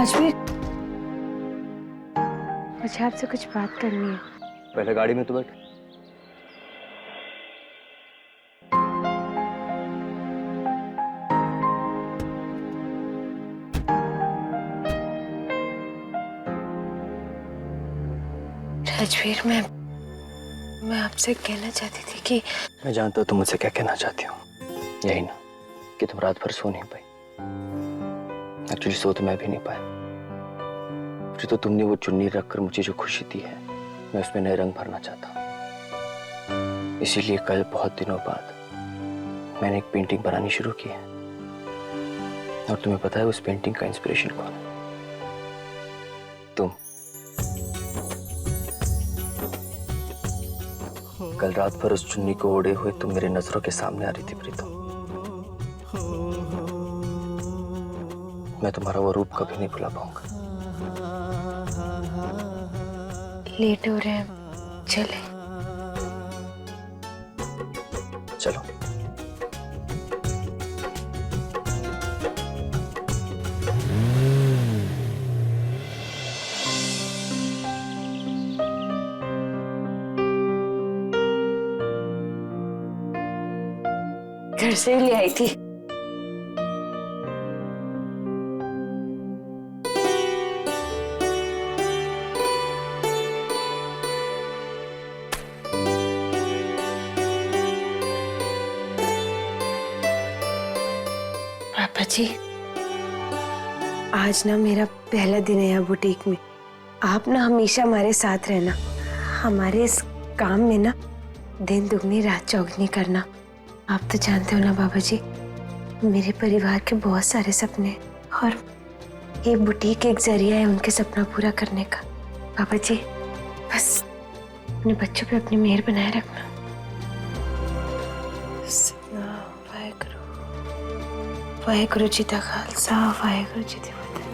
राजवीर, मुझे आपसे कुछ बात करनी है। पहले गाड़ी में तो बैठ। राजवीर, मैं आपसे कहना चाहती थी कि मैं जानता हूँ तुम मुझसे क्या कहना चाहती हो। यही ना कि तुम रात भर सो नहीं पाई। एक्चुअली सो तो मैं भी नहीं पाया। फिर तो तुमने वो चुन्नी रखकर मुझे जो खुशी दी है, मैं उसमें नए रंग भरना चाहता हूँ। इसीलिए कल बहुत दिनों बाद मैंने एक पेंटिंग बनानी शुरू की है। और तुम्हें पता है उस पेंटिंग का इंस्पिरेशन कौन है? तुम। कल रात भर उस चुन्नी को ओढ़े हुए तुम मेरे नजरों के सामने आ रही थी प्रीतम। मैं तुम्हारा वो रूप कभी नहीं भुला पाऊंगा। लेट हो रहे हैं, चले। चलो। घर से ही ले आई थी। पापा जी, आज ना मेरा पहला दिन है यहाँ बुटीक में। आप ना हमेशा हमारे साथ रहना। हमारे इस काम में ना दिन दुगनी रात चौगनी करना। आप तो जानते हो ना बाबा जी, मेरे परिवार के बहुत सारे सपने और ये बुटीक एक जरिया है उनके सपना पूरा करने का। बाबा जी, बस अपने बच्चों पे अपनी मेहर बनाए रखना। वाहेगुरु जी का खालसा, वाहेगुरु जी की फतेह।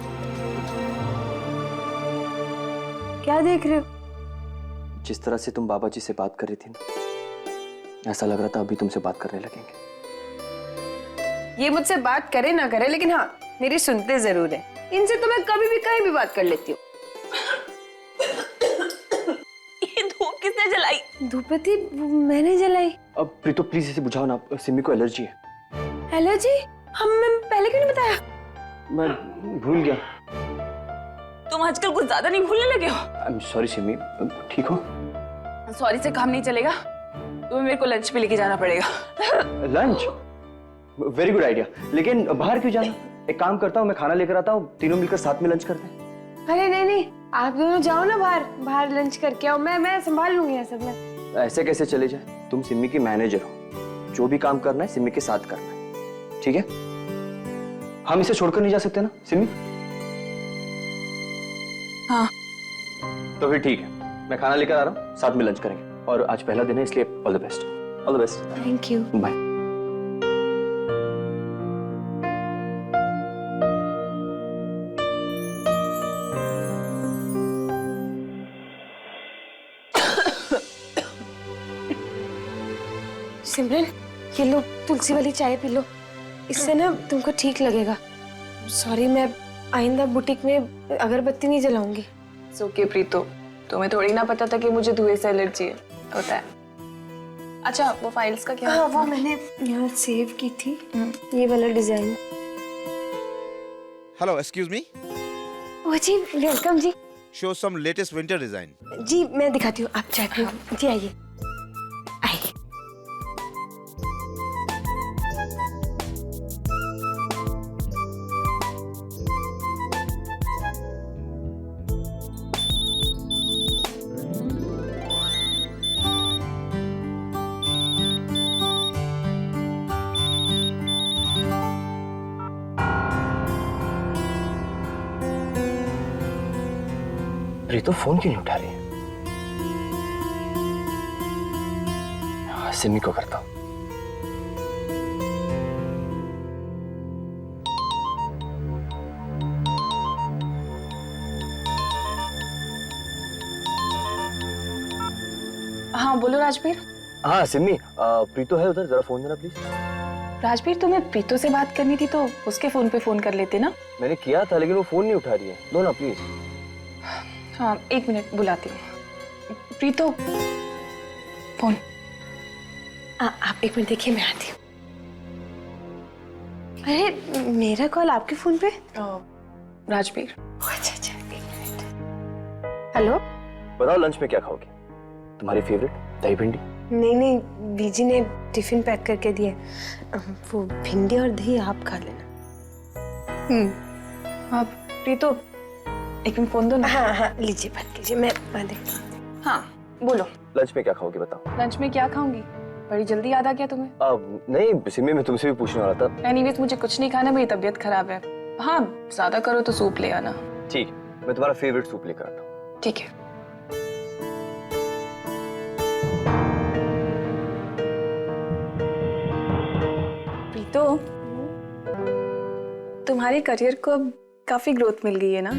क्या देख रहे हो? जिस तरह से तुम बाबा जी से बात कर रही थी ना, ऐसा लग रहा था अभी तुमसे बात करने लगेंगे। ये मुझसे बात करे ना करे, लेकिन हाँ मेरी सुनते जरूर है। इनसे तो मैं कभी भी कहीं भी बात कर लेती हूँ। ये धूप किसने जलाई? धूपबत्ती मैंने जलाई। अब प्रीतो प्लीज इसे बुझाओ ना, सिमी को एलर्जी है। एलर्जी? मैं पहले क्यों नहीं बताया? मैं भूल गया। तुम आजकल कुछ ज्यादा नहीं भूलने लगे हो? आई एम सॉरी सिमी, ठीक हो? सॉरी से काम नहीं चलेगा, तुम्हें मेरे को लंच पे लेके जाना पड़ेगा। लंच? Very good idea. लेकिन बाहर क्यों जाना? एक काम करता हूँ, मैं खाना लेकर आता हूँ, तीनों मिलकर साथ में लंच करते हैं। अरे नहीं नहीं, आप दोनों जाओ ना बाहर लंच करके आओ। मैं संभाल लूंगी ये सब। मैं ऐसे कैसे चले जाए? तुम सिमी की मैनेजर हो, जो भी काम करना है सिमी के साथ करना है, ठीक है? हम इसे छोड़कर नहीं जा सकते ना सिमी? हाँ। तो फिर ठीक है, मैं खाना लेकर आ रहा हूँ, साथ में लंच करेंगे। और आज पहला दिन है इसलिए all the best. All the best. Thank you. Bye. Simran, ये लो तुलसी वाली चाय पी लो, इससे ना तुमको ठीक लगेगा। सॉरी, मैं आइंदा बुटीक में अगरबत्ती नहीं जलाऊंगी। ओके प्रीतो, तुम्हें थोड़ी ना पता था कि मुझे धुएं से एलर्जी है। होता है। अच्छा, वो फाइल्स का क्या? हाँ, वो मैंने यहाँ सेव की थी, ये वाला डिजाइन। Hello, excuse me. ओ जी, वेलकम जी। Show some latest winter design. जी मैं दिखाती हूँ, आप चाय पियो। जी आइए आइए। प्रीतो फोन क्यों नहीं उठा रही है? सिमी को करता हूँ। हाँ बोलो राजवीर। हाँ सिमी, प्रीतो है उधर, जरा फोन देना प्लीज। राजवीर, तुम्हें प्रीतो से बात करनी थी तो उसके फोन पे फोन कर लेते ना। मैंने किया था लेकिन वो फोन नहीं उठा रही है। लो ना प्लीज। हाँ, 1 मिनट, बुलाती हूँ। प्रीतो, फोन। आप 1 मिनट देखिए, मैं आती हूँ। अरे मेरा कॉल आपके फोन पे? राजवीर। अच्छा अच्छा, 1 मिनट। हेलो। बताओ लंच में क्या खाओगे? तुम्हारी फेवरेट दही भिंडी? नहीं नहीं, बीजी ने टिफिन पैक करके दिया। वो भिंडी और दही आप खा लेना। हाँ प्रीतो, 1 मिनट फोन दो ना। हाँ हाँ, लीजिए बात कीजिए, मैं देखती हूँ। हाँ बोलो। लंच में क्या खाओगे बताओ? लंच में क्या खाऊंगी? बड़ी जल्दी याद आ गया तुम्हें? नहीं सिमी, मैं तुमसे भी पूछने वाला था। एनीवेज मुझे कुछ नहीं खाना, मेरी तबीयत खराब है। हाँ, ज्यादा करो तो सूप ले आना। ठीक, मैं तुम्हारा फेवरेट सूप लेकर आता हूँ। ठीक है। प्रीतो, तुम्हारे करियर को अब काफी ग्रोथ मिल गई है ना,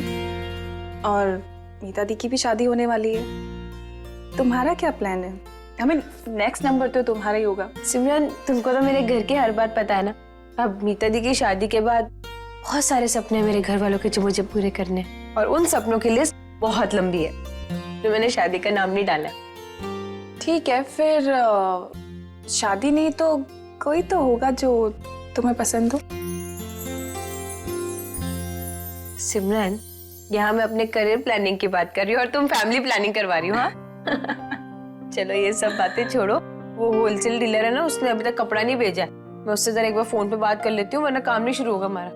और मीता दी की भी शादी होने वाली है। तुम्हारा क्या प्लान है? नेक्स्ट नंबर तो तुम्हारा ही होगा। सिमरन, तुमको तो मेरे घर की हर बात पता है ना। अब मीता दी की शादी के बाद बहुत सारे सपने मेरे घर वालों के जो मुझे पूरे करने, और उन सपनों की लिस्ट बहुत लंबी है, जो मैंने शादी का नाम नहीं डाला। ठीक है, फिर शादी नहीं तो कोई तो होगा जो तुम्हें पसंद हो। सिमरन, यहाँ मैं अपने करियर प्लानिंग की बात कर रही हूँ और तुम फैमिली प्लानिंग करवा रही हो। हाँ चलो ये सब बातें छोड़ो। वो होलसेल डीलर है ना, उसने अभी तक कपड़ा नहीं भेजा है। मैं उससे जरा एक बार फोन पे बात कर लेती हूँ, वरना काम नहीं शुरू होगा हमारा।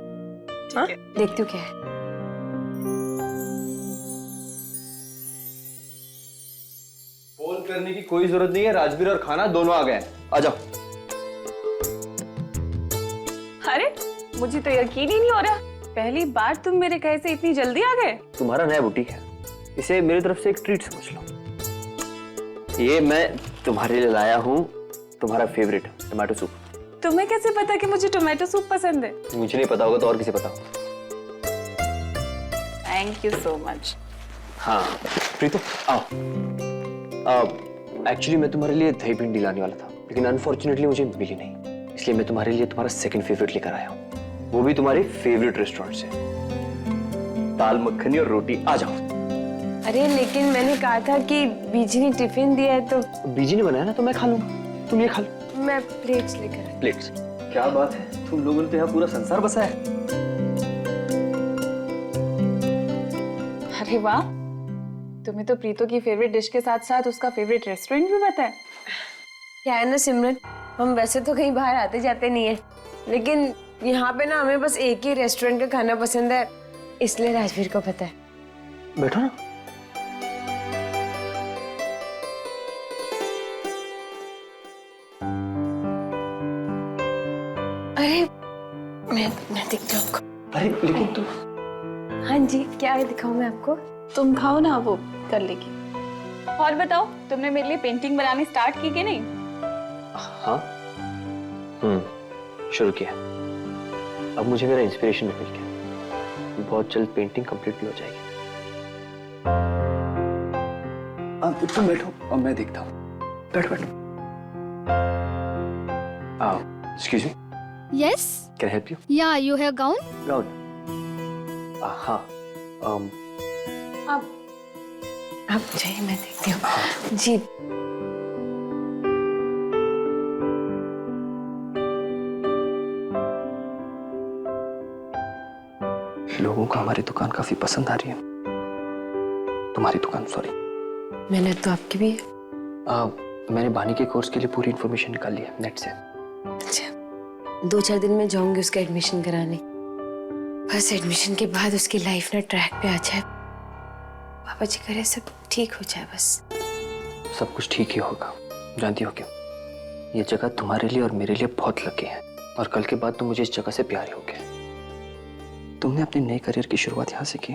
हाँ, देखती हूँ क्या है। फोन करने की कोई जरूरत नहीं है, राजवीर और खाना दोनों आ गए हैं। आ जाओ। अरे मुझे तो यकीन ही नहीं हो रहा, पहली बार तुम मेरे कहे से इतनी जल्दी आ गए। तुम्हारा नया बुटीक है, इसे मेरी तरफ से एक ट्रीट समझ लो। ये मैं तुम्हारे लिए लाया हूँ तुम्हारा फेवरेट टमाटो सूप। तुम्हें कैसे पता कि मुझे टोमेटो सूप पसंद है? मुझे नहीं पता होगा तो और किसे पता होगा? Thank you so much. हाँ प्रीतो आओ। एक्चुअली मैं तुम्हारे लिए दही भिंडी लाने वाला था, लेकिन अनफॉर्चुनेटली मुझे मिली नहीं, इसलिए मैं तुम्हारे लिए तुम्हारा सेकंड फेवरेट लेकर आया हूँ, वो भी तुम्हारे फेवरेट रेस्टोरेंट से, दाल मखनी और रोटी। आ जाओ। अरे लेकिन मैंने कहा था कि बीजी ने टिफिन दिया है तो। बीजी ने बनाया ना, तो मैं खा लूंगा, तुम ये खा लो। मैं प्लेट्स लेकर आई। प्लेट्स? क्या बात है, तुम लोगों ने तो यहाँ पूरा संसार बसा है। अरे वाह, तुम्हें तो प्रीतो की फेवरेट डिश के साथ साथ उसका फेवरेट रेस्टोरेंट भी पता है। क्या है ना सिमरन, हम वैसे तो कहीं बाहर आते जाते नहीं है, लेकिन यहाँ पे ना हमें बस एक ही रेस्टोरेंट का खाना पसंद है, इसलिए राजवीर को पता है। बैठो ना। अरे मैं दिखती हूँ आपको। अरे लेकिन तुम। हाँ जी, क्या दिखाऊं मैं आपको? तुम खाओ ना, वो कर लेगी। और बताओ, तुमने मेरे लिए पेंटिंग बनानी स्टार्ट की कि नहीं? हाँ, शुरू किया। अब मुझे मेरा इंस्पिरेशन भी मिल गया, बहुत जल्द पेंटिंग कंप्लीट भी हो जाएगी। अब तुम बैठो और मैं देखता हूँ। बैठो। Excuse me. Yes? Can I help you? Yeah, you have gown? Gown? हाँ। आप जाइए, मैं देखती हूँ। जी। लोगों को हमारी दुकान काफी पसंद आ रही है। तुम्हारी दुकान, सॉरी। मैंने तो आपकी भी है। मैंने बानी के कोर्स के लिए पूरी इंफॉर्मेशन निकाल ली है नेट से। अच्छा, 2-4 दिन में जाऊंगी उसका एडमिशन कराने। बस एडमिशन के बाद उसकी लाइफ ना ट्रैक पे आ जाए। पापा जी करे सब ठीक हो जाए बस। सब कुछ ठीक ही होगा। जानती हो क्यों? ये जगह तुम्हारे लिए और मेरे लिए बहुत लकी है, और कल के बाद तुम मुझे इस जगह से प्यारे हो गए। तुमने अपने नए करियर की शुरुआत यहाँ से की,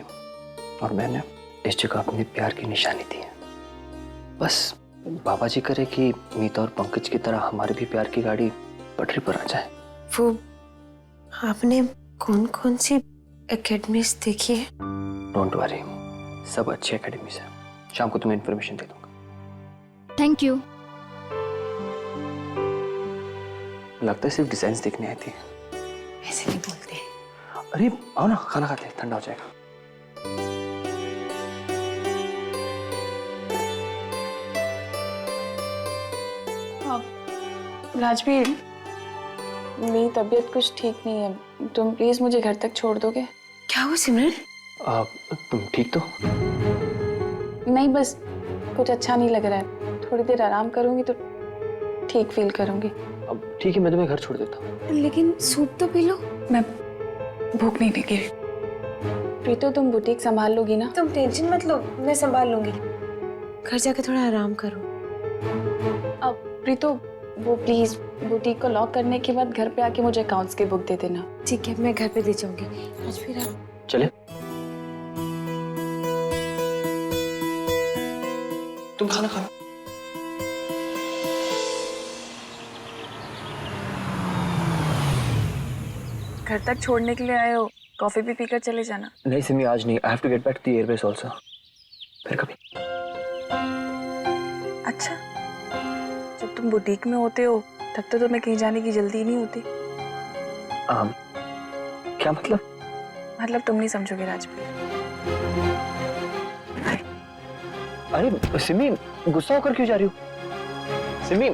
और मैंने इस जगह अपने प्यार की निशानी दी है। बस बाबा जी करे कि मीता और पंकज की तरह हमारे भी प्यार की गाड़ी पटरी पर आ जाए। वो आपने कौन सी एकेडमीज देखी है? डोंट वरी, सब अच्छी एकेडमीज है। शाम को तुम्हें इन्फॉर्मेशन दे दूंगा। Thank you. लगता है सिर्फ डिजाइन देखने आई थी। ऐसे नहीं बोलते। अरे आओ ना, खाना खाते हैं, ठंडा हो जाएगा। राजवीर, मेरी तबीयत कुछ ठीक नहीं है, तुम प्लीज मुझे घर तक छोड़ दोगे? क्या हुआ सिमरन? तुम ठीक तो? नहीं, बस कुछ अच्छा नहीं लग रहा है, थोड़ी देर आराम करूंगी तो ठीक फील करूंगी। अब ठीक है, मैं तुम्हें घर छोड़ देता हूँ। लेकिन सूप तो पी लो। मैं भूख नहीं लगी। प्रीतो, तुम बुटीक संभाल लोगी ना? तुम टेंशन मत लो, मैं संभाल लूंगी। घर जाके थोड़ा आराम करो। अब प्रीतो, वो प्लीज बुटीक को लॉक करने के बाद घर पे आके मुझे अकाउंट्स की बुक दे देना। ठीक है, मैं घर पे दे जाऊंगी। आज फिर आप चले, तुम खाना खा लो। घर तक छोड़ने के लिए आए हो, कॉफी भी पीकर चले जाना। नहीं सिमी, आज नहीं। I have to get back to the airbase also. फिर कभी। अच्छा, जब तुम बुटीक में होते हो तब तो तुम्हें कहीं जाने की जल्दी नहीं होती। क्या मतलब? मतलब तुम नहीं समझोगे राजवीर। अरे सिमी, गुस्सा होकर क्यों जा रही हो? सिमी,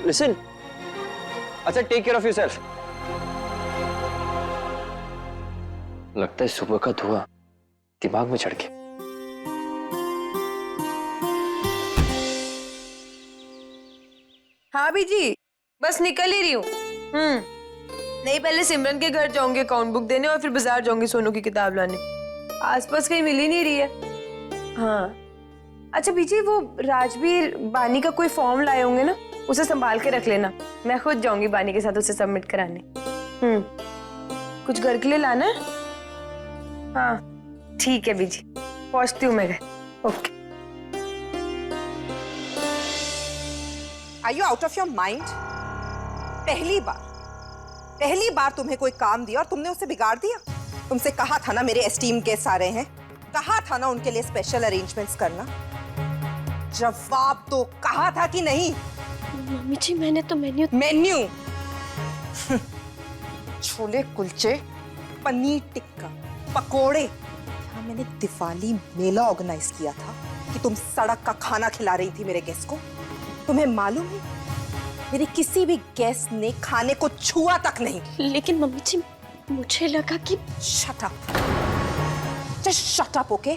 लिसन। अच्छा, टेक केयर ऑफ योरसेल्फ। लगता है सुबह का धुआं दिमाग में चढ़ के। हाँ बीजी, बस निकल ही रही हूँ। नहीं, पहले सिमरन के घर जाऊंगी अकाउंट बुक देने और फिर बाजार जाऊंगी सोनू की किताब लाने। आसपास कहीं मिल ही नहीं रही है। हाँ, अच्छा बीजी, वो राजवीर बानी का कोई फॉर्म लाए होंगे ना, उसे संभाल के रख लेना। मैं खुद जाऊंगी बानी के साथ उसे सबमिट कराने। कुछ घर के लिए लाना है? हाँ ठीक है बीजी, पहुंचती हूँ मैं घर। Okay. Are you out of your mind? पहली बार तुम्हें कोई काम दिया और तुमने उसे बिगाड़ दिया। तुमसे कहा था ना मेरे एस्टीम गेस्ट आ रहे हैं, कहा था ना उनके लिए स्पेशल अरेंजमेंट्स करना। जवाब तो कहा था कि नहीं? मम्मी जी, मैंने तो मेन्यू छोले कुलचे, पनीर टिक्का, पकोड़े। यहाँ मैंने दिवाली मेला ऑर्गेनाइज किया था कि तुम सड़क का खाना खिला रही थी मेरे गेस्ट को। तुम्हें मालूम है मेरे किसी भी गेस्ट ने खाने को छुआ तक नहीं। लेकिन मम्मी जी, मुझे लगा कि shut up, just shut up, okay?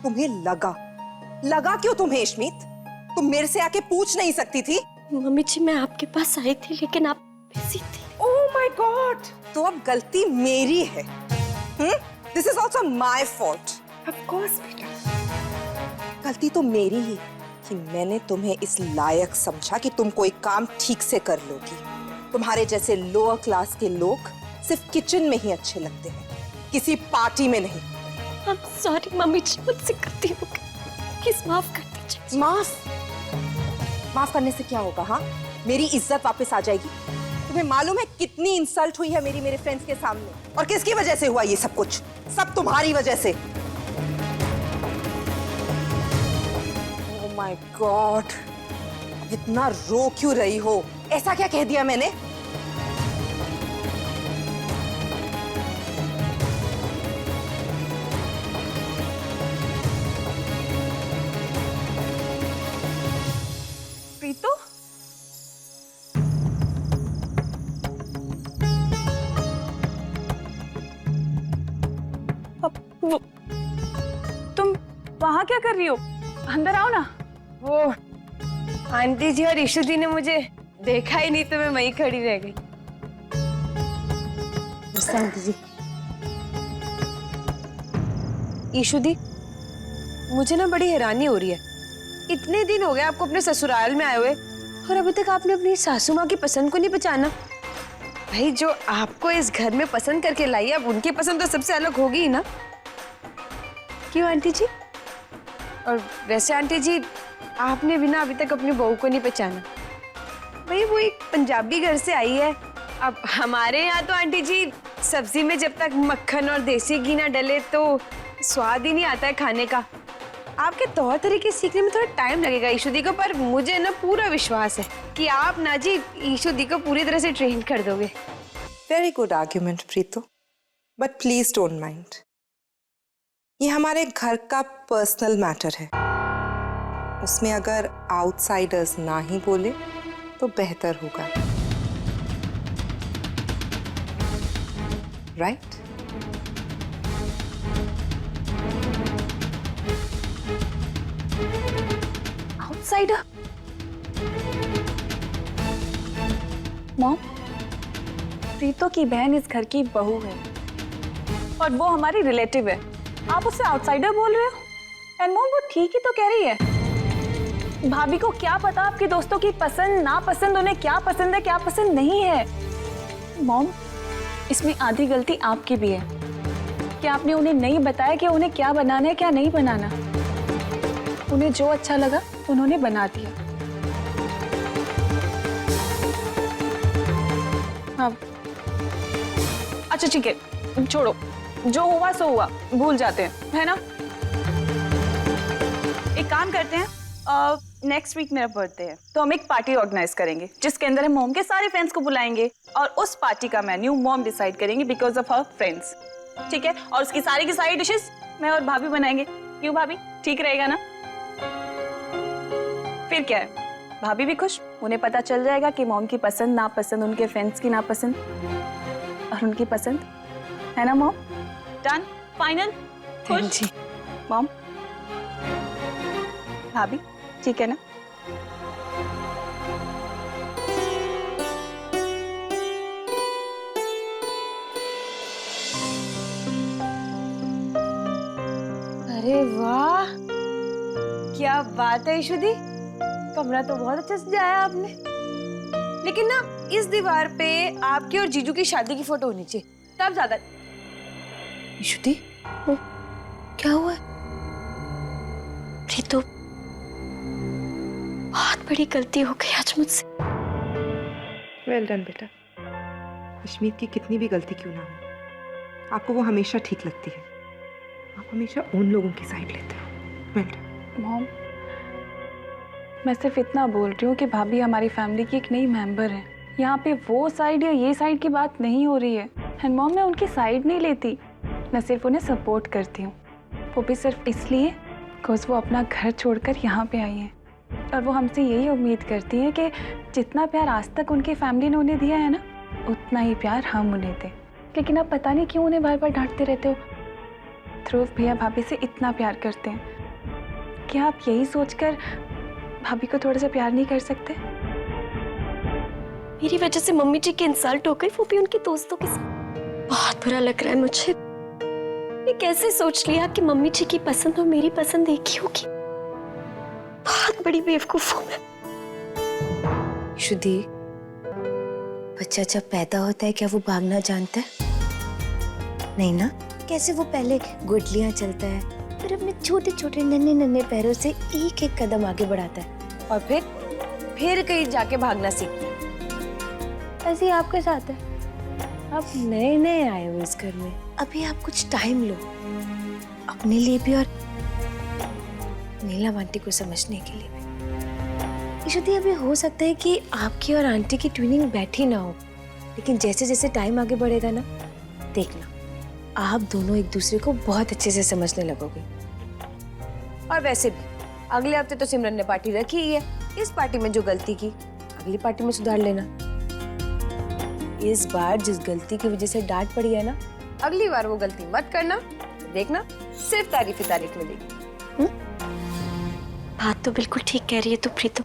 तुम्हें लगा क्यों तुम्हें इश्मीत? तुम मेरे से आके पूछ नहीं सकती थी? मम्मी जी, मैं आपके पास आई थी लेकिन आप बिजी थे। ओह माय गॉड, तो अब गलती मेरी है। This is also my fault. Of course बेटा। गलती तो मेरी ही कि मैंने तुम्हें इस लायक समझा कि तुम कोई काम ठीक से कर लोगी। तुम्हारे जैसे लोअर क्लास के लोग सिर्फ किचन में ही अच्छे लगते हैं, किसी पार्टी में नहीं। I'm sorry मम्मी जी, मुझसे गलती हो गई, प्लीज माफ कर दीजिए। माफ करने से क्या होगा? हाँ, मेरी इज्जत वापस आ जाएगी। तुम्हें मालूम है कितनी इंसल्ट हुई है मेरी मेरे फ्रेंड्स के सामने, और किसकी वजह से हुआ ये सब कुछ? सब तुम्हारी वजह से। ओह माय गॉड, इतना रो क्यों रही हो? ऐसा क्या कह दिया मैंने? प्रीतो, तुम वहां क्या कर रही हो? अंदर आओ ना। वो आंटी जी और ईशु दी ने मुझे देखा ही नहीं तो मैं वहीं खड़ी रह गई। आंटी जी। ईशु दी, मुझे ना बड़ी हैरानी हो रही है। इतने दिन हो गए आपको अपने ससुराल में आए हुए और अभी तक आपने अपनी सासू माँ की पसंद को नहीं पहचाना। भाई, जो आपको इस घर में पसंद करके लाई है, अब उनकी पसंद तो सबसे अलग होगी ही ना। क्यों आंटी जी? और वैसे आंटी जी, आपने भी ना अभी तक अपनी बहू को नहीं पहचाना। भाई, वो एक पंजाबी घर से आई है। अब हमारे यहाँ तो आंटी जी, सब्जी में जब तक मक्खन और देसी घी ना डले तो स्वाद ही नहीं आता है खाने का। आपके तौर तरीके सीखने में थोड़ा टाइम लगेगा ईशु दी को, पर मुझे ना पूरा विश्वास है कि आप ना जी ईशु दी को पूरी तरह से ट्रेन कर दोगे। Very good argument Preeto, but please don't mind. ये हमारे घर का पर्सनल मैटर है, उसमें अगर आउटसाइडर्स ना ही बोले तो बेहतर होगा, राइट? आउटसाइडर? मॉम, प्रीतो की बहन इस घर की बहू है और वो हमारी रिलेटिव है। आप उससे आउटसाइडर बोल रहे हो? एंड मॉम, वो ठीक ही तो कह रही है। भाभी को क्या पता आपके दोस्तों की पसंद नापसंद, उन्हें क्या पसंद है क्या पसंद नहीं है। मॉम, इसमें आधी गलती आपकी भी है कि आपने उन्हें नहीं बताया कि उन्हें क्या बनाना है क्या नहीं बनाना। उन्हें जो अच्छा लगा उन्होंने बना दिया। हाँ, अच्छा ठीक है, छोड़ो, जो हुआ सो हुआ, भूल जाते हैं, है ना? एक काम करते हैं, नेक्स्ट वीक मेरा बर्थडे है, तो हम एक पार्टी ऑर्गेनाइज करेंगे जिसके अंदर हम मॉम के सारे फ्रेंड्स को बुलाएंगे और उस पार्टी का मेन्यू मॉम डिसाइड करेंगे बिकॉज ऑफ हर फ्रेंड्स, ठीक है? और उसकी सारी की सारी डिशेस मैं और भाभी बनाएंगे। क्यों भाभी, ठीक रहेगा ना? फिर क्या है, भाभी भी खुश, उन्हें पता चल जाएगा कि मॉम की पसंद नापसंद, उनके फ्रेंड्स की नापसंद और उनकी पसंद, है ना मॉम? डन, फाइनल, खुश? मॉम, भाभी, ठीक है ना? अरे वाह, क्या बात है ईशु दी, कमरा तो बहुत अच्छा सजाया आपने। लेकिन ना इस दीवार पे आपकी और जीजू की शादी की फोटो होनी चाहिए, तब ज्यादा। ईशु दी, क्या हुआ? प्रीतो, बहुत बड़ी गलती हो गई आज मुझसे। वेल डन बेटा। अश्मीत की कितनी भी गलती क्यों ना हो, आपको वो हमेशा ठीक लगती है। आप हमेशा उन लोगों की साइड लेते हो। Well done. मॉम, मैं सिर्फ इतना बोल रही हूँ कि भाभी हमारी फैमिली की एक नई मेंबर है। यहाँ पे वो साइड या ये साइड की बात नहीं हो रही है। एंड मॉम, मैं उनकी साइड नहीं लेती, मैं सिर्फ उन्हें सपोर्ट करती हूँ, वो भी सिर्फ इसलिए बिकॉज वो अपना घर छोड़कर यहाँ पे आई हैं और वो हमसे यही उम्मीद करती है कि जितना प्यार आज तक उनकी फैमिली ने उन्हें दिया है ना, उतना ही प्यार हम उन्हें दें। लेकिन आप पता नहीं क्यों उन्हें बार बार डांटते रहते हो। ध्रुव भैया भाभी से इतना प्यार करते हैं, क्या आप यही सोचकर भाभी को थोड़ा सा प्यार नहीं कर सकते? मेरी वजह से मम्मी जी की इंसल्ट हो गई, वो भी उनके दोस्तों के साथ। बहुत बुरा लग रहा है मुझे। मैं कैसे सोच लिया कि मम्मी जी की पसंद और मेरी पसंद एक ही होगी। बहुत बड़ी बेवकूफ हूं मैं। ईशु दी, बच्चा जब पैदा होता है क्या वो भागना जानता है? नहीं ना? कैसे वो पहले गुटलियां चलता है, फिर अपने छोटे छोटे नन्हे नन्हे पैरों से एक एक कदम आगे बढ़ाता है और फिर कहीं जाके भागना सीखता है। ऐसे ही आपके साथ है। आप नए नए आए हो इस घर में, अभी आप कुछ टाइम लो अपने लिए भी और नीलम आंटी को समझने के लिए भी। ईशु दी, अभी हो सकता है कि आपकी और आंटी की ट्विनिंग बैठी ना हो, लेकिन जैसे जैसे टाइम आगे बढ़ेगा ना, देखना आप दोनों एक दूसरे को बहुत अच्छे से समझने लगोगे। और वैसे भी अगले हफ्ते तो सिमरन ने पार्टी रखी ही है, इस पार्टी में जो गलती की अगली पार्टी में सुधार लेना। इस बार जिस गलती की वजह से डांट पड़ी है ना, अगली बार वो गलती मत करना, देखना सिर्फ तारीफ ही तारीफ मिलेगी। बात तो बिल्कुल ठीक कह रही है तो प्रीतो।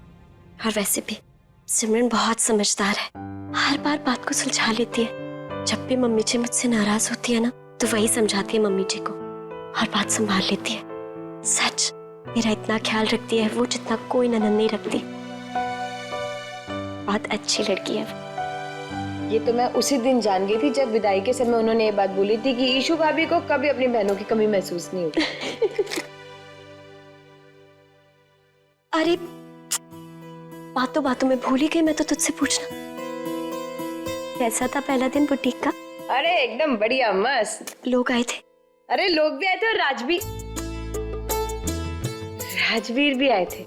और वैसे भी सिमरन बहुत समझदार है, हर बार बात को सुलझा लेती है। जब भी मम्मी जी मुझसे नाराज होती है ना, तो वही समझाती है मम्मी जी को और बात संभाल लेती है। सच, मेरा इतना ख्याल रखती है वो जितना कोई ननद नहीं रखती। बहुत अच्छी लड़की है। ये तो मैं उसी दिन जान गई थी जब विदाई के समय उन्होंने ये बात बोली थी कि ईशु भाभी को कभी अपनी बहनों की कमी महसूस नहीं होगी। अरे बातों बातों में भूल ही गई मैं तो तुझसे पूछना, कैसा था पहला दिन बुटीक का? अरे एकदम बढ़िया, मस्त। लोग आए थे? अरे लोग भी आए थे और राज भी। राजवीर भी आए थे।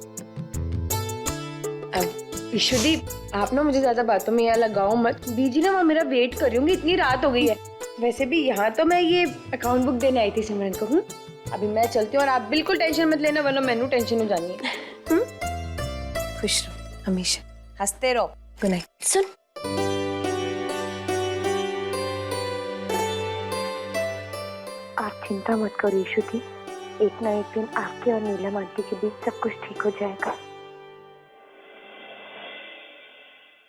अब ईशुदी, आप ना मुझे ज्यादा बातों में यहाँ लगाओ मत। बीजी ना वहाँ मेरा वेट कर रही होंगी, इतनी रात हो गई है। वैसे भी यहाँ तो मैं ये अकाउंट बुक देने आई थी सिमरन को। अभी मैं चलती हूँ और आप बिल्कुल टेंशन मत लेना, वरना मैनू टेंशन हो जानी है। खुश रहो हमेशा, हंसते रहो। Good night. सुन, आप चिंता मत करो ईशुदी, एक ना एक दिन आपके और नीलम आंटी के बीच सब कुछ ठीक हो जाएगा।